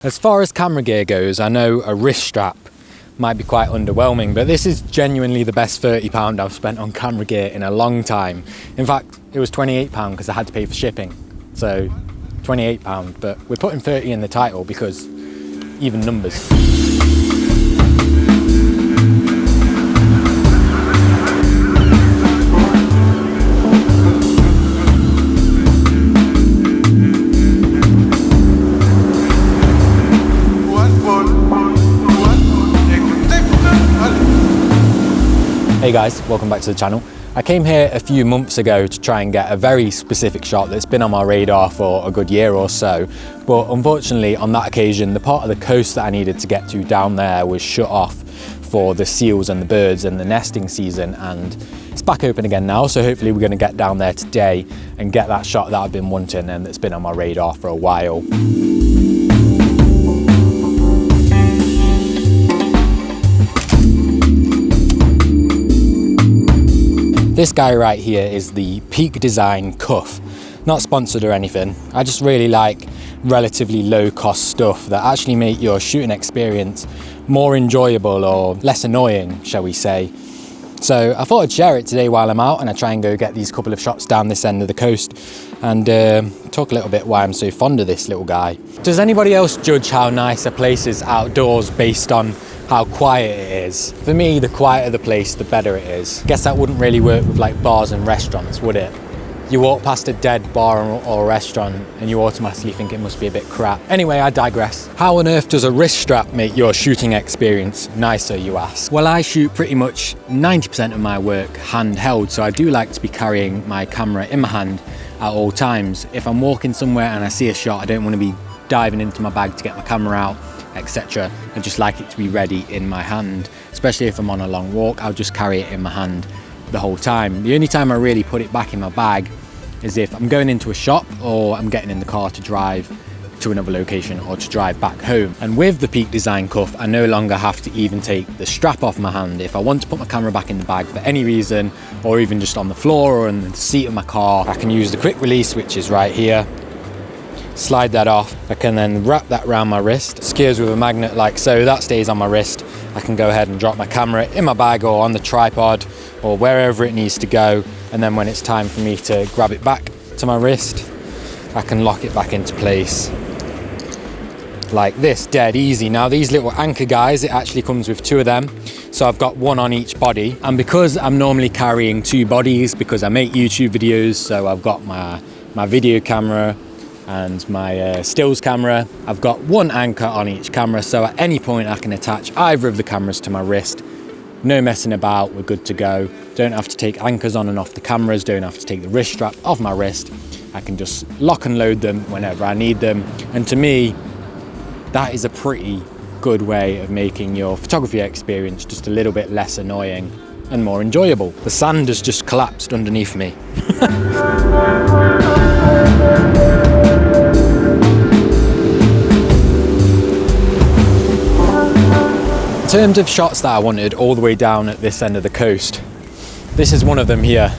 As far as camera gear goes, I know a wrist strap might be quite underwhelming, but this is genuinely the best £30 I've spent on camera gear in a long time. In fact, it was £28 because I had to pay for shipping. So £28, but we're putting 30 in the title because even numbers. Hey guys, welcome back to the channel. I came here a few months ago to try and get a very specific shot that's been on my radar for a good year or so, but unfortunately on that occasion the part of the coast that I needed to get to down there was shut off for the seals and the birds and the nesting season, and it's back open again now, so hopefully we're going to get down there today and get that shot that I've been wanting and that's been on my radar for a while. This guy right here is the Peak Design cuff. Not sponsored or anything. I just really like relatively low cost stuff that actually make your shooting experience more enjoyable or less annoying, shall we say. So I thought I'd share it today while I'm out and I try and go get these couple of shots down this end of the coast and talk a little bit why I'm so fond of this little guy. Does anybody else judge how nice a place is outdoors based on how quiet it is? For me, the quieter the place, the better it is. Guess that wouldn't really work with like bars and restaurants, would it? You walk past a dead bar or a restaurant and you automatically think it must be a bit crap. Anyway, I digress. How on earth does a wrist strap make your shooting experience nicer, you ask? Well, I shoot pretty much 90% of my work handheld, so I do like to be carrying my camera in my hand at all times. If I'm walking somewhere and I see a shot, I don't want to be diving into my bag to get my camera out, etc. I just like it to be ready in my hand, especially if I'm on a long walk. I'll just carry it in my hand the whole time. The only time I really put it back in my bag is if I'm going into a shop or I'm getting in the car to drive to another location or to drive back home. And with the Peak Design cuff, I no longer have to even take the strap off my hand. If I want to put my camera back in the bag for any reason, or even just on the floor or in the seat of my car, I can use the quick release, which is right here. Slide that off. I can then wrap that around my wrist, secures with a magnet like so, that stays on my wrist. I can go ahead and drop my camera in my bag or on the tripod or wherever it needs to go, and then when it's time for me to grab it back to my wrist, I can lock it back into place like this, dead easy. Now these little anchor guys, it actually comes with two of them, so I've got one on each body, and because I'm normally carrying two bodies because I make YouTube videos, so I've got my video camera and my stills camera. I've got one anchor on each camera, so at any point I can attach either of the cameras to my wrist. No messing about, we're good to go. Don't have to take anchors on and off the cameras, don't have to take the wrist strap off my wrist. I can just lock and load them whenever I need them. And to me, that is a pretty good way of making your photography experience just a little bit less annoying and more enjoyable. The sand has just collapsed underneath me. In terms of shots that I wanted all the way down at this end of the coast, this is one of them here,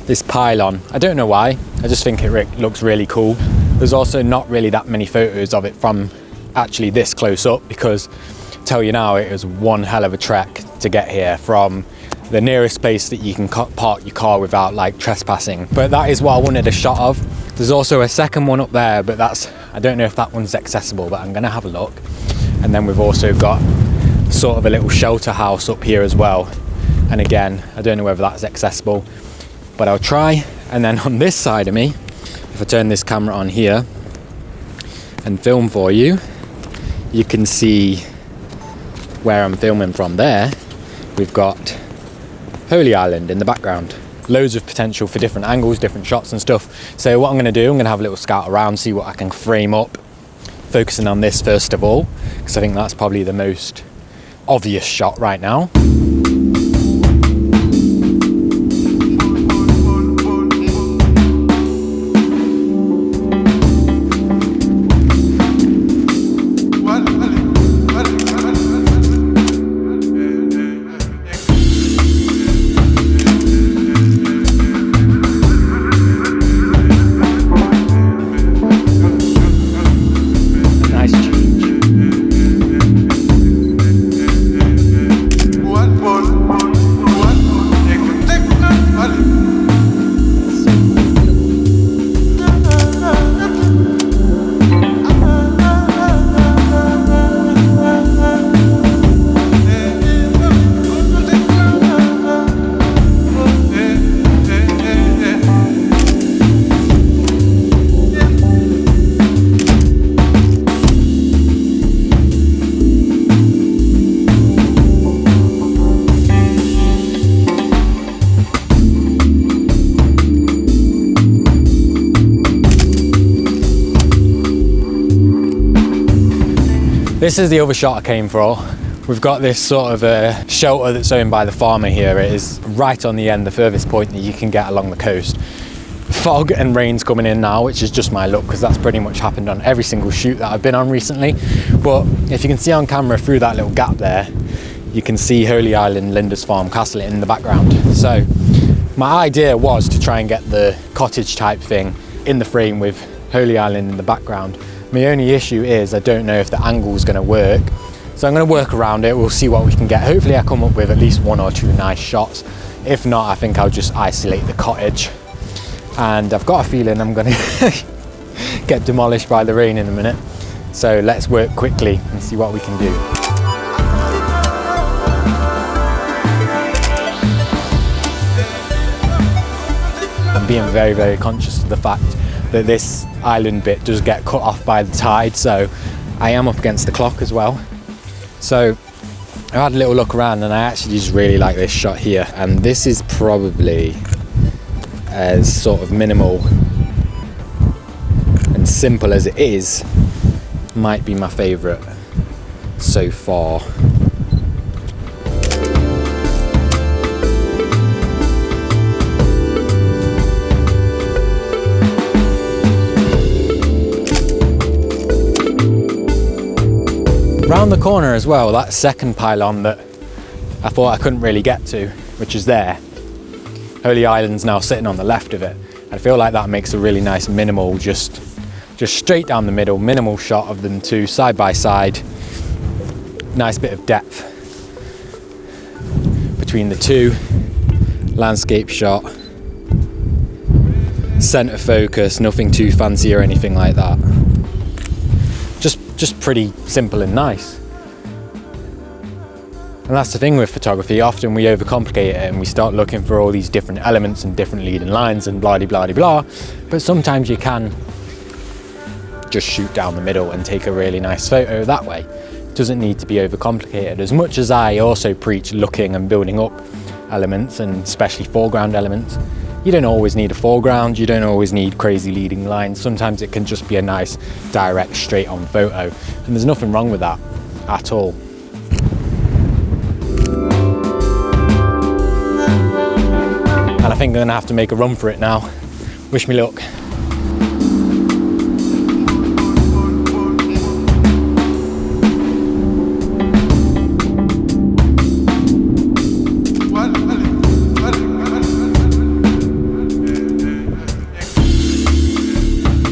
this pylon. I don't know why, I just think it looks really cool. There's also not really that many photos of it from actually this close up, because I tell you now, it was one hell of a trek to get here from the nearest place that you can park your car without like trespassing. But that is what I wanted a shot of. There's also a second one up there, but I don't know if that one's accessible, but I'm gonna have a look. And then we've also got sort of a little shelter house up here as well, and again I don't know whether that's accessible, but I'll try. And then on this side of me, if I turn this camera on here and film for you, you can see where I'm filming from there. We've got Holy Island in the background. Loads of potential for different angles, different shots and stuff. So what I'm going to do, I'm going to have a little scout around, see what I can frame up, focusing on this first of all, because I think that's probably the most obvious shot right now. Nice change. This is the other shot I came for. We've got this sort of a shelter that's owned by the farmer here. It is right on the end, the furthest point that you can get along the coast. Fog and rain's coming in now, which is just my luck, because that's pretty much happened on every single shoot that I've been on recently. But if you can see on camera through that little gap there, you can see Holy Island Lindisfarne Castle in the background. So my idea was to try and get the cottage type thing in the frame with Holy Island in the background. My only issue is I don't know if the angle is going to work. So I'm going to work around it, we'll see what we can get. Hopefully I come up with at least 1 or 2 nice shots. If not, I think I'll just isolate the cottage. And I've got a feeling I'm going to get demolished by the rain in a minute. So let's work quickly and see what we can do. I'm being very, very conscious of the fact that this island bit does get cut off by the tide, so I am up against the clock as well. So I had a little look around and I actually just really like this shot here, and this is probably as sort of minimal and simple as it is, might be my favourite so far. Round the corner as well, that second pylon that I thought I couldn't really get to, which is there. Holy Island's now sitting on the left of it. I feel like that makes a really nice minimal, just straight down the middle, minimal shot of them two side by side. Nice bit of depth between the two. Landscape shot. Center focus, nothing too fancy or anything like that. Just pretty simple and nice. And that's the thing with photography, often we overcomplicate it and we start looking for all these different elements and different leading lines and blah blah blah, but sometimes you can just shoot down the middle and take a really nice photo that way. It doesn't need to be overcomplicated. As much as I also preach looking and building up elements, and especially foreground elements, you don't always need a foreground, you don't always need crazy leading lines. Sometimes it can just be a nice direct straight on photo, and there's nothing wrong with that at all. And I think I'm gonna have to make a run for it now. Wish me luck.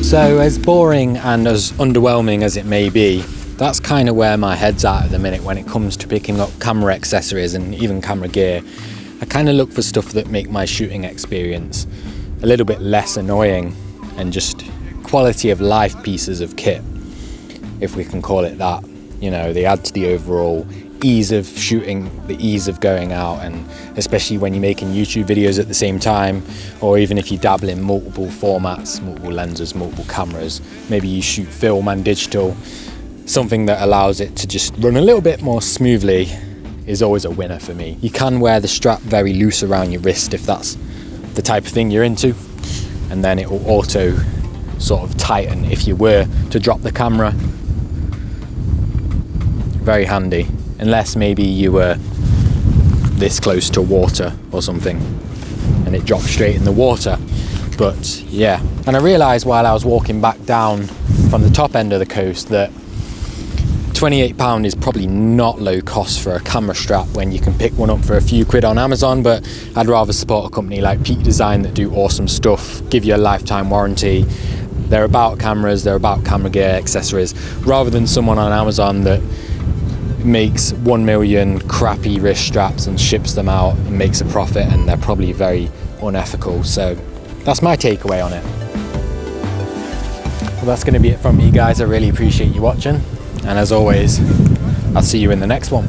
So as boring and as underwhelming as it may be, that's kind of where my head's at the minute when it comes to picking up camera accessories and even camera gear. I kind of look for stuff that make my shooting experience a little bit less annoying, and just quality of life pieces of kit, if we can call it that. You know, they add to the overall ease of shooting, the ease of going out, and especially when you're making YouTube videos at the same time, or even if you dabble in multiple formats, multiple lenses, multiple cameras, maybe you shoot film and digital, something that allows it to just run a little bit more smoothly is always a winner for me. You can wear the strap very loose around your wrist if that's the type of thing you're into, and then it will auto sort of tighten if you were to drop the camera. Very handy, unless maybe you were this close to water or something and it dropped straight in the water. But yeah, and I realised while I was walking back down from the top end of the coast that £28 is probably not low cost for a camera strap when you can pick one up for a few quid on Amazon, but I'd rather support a company like Peak Design that do awesome stuff, give you a lifetime warranty. They're about cameras, they're about camera gear, accessories, rather than someone on Amazon that makes 1 million crappy wrist straps and ships them out and makes a profit, and they're probably very unethical. So that's my takeaway on it. Well, that's going to be it from me, guys. I really appreciate you watching, and as always, I'll see you in the next one.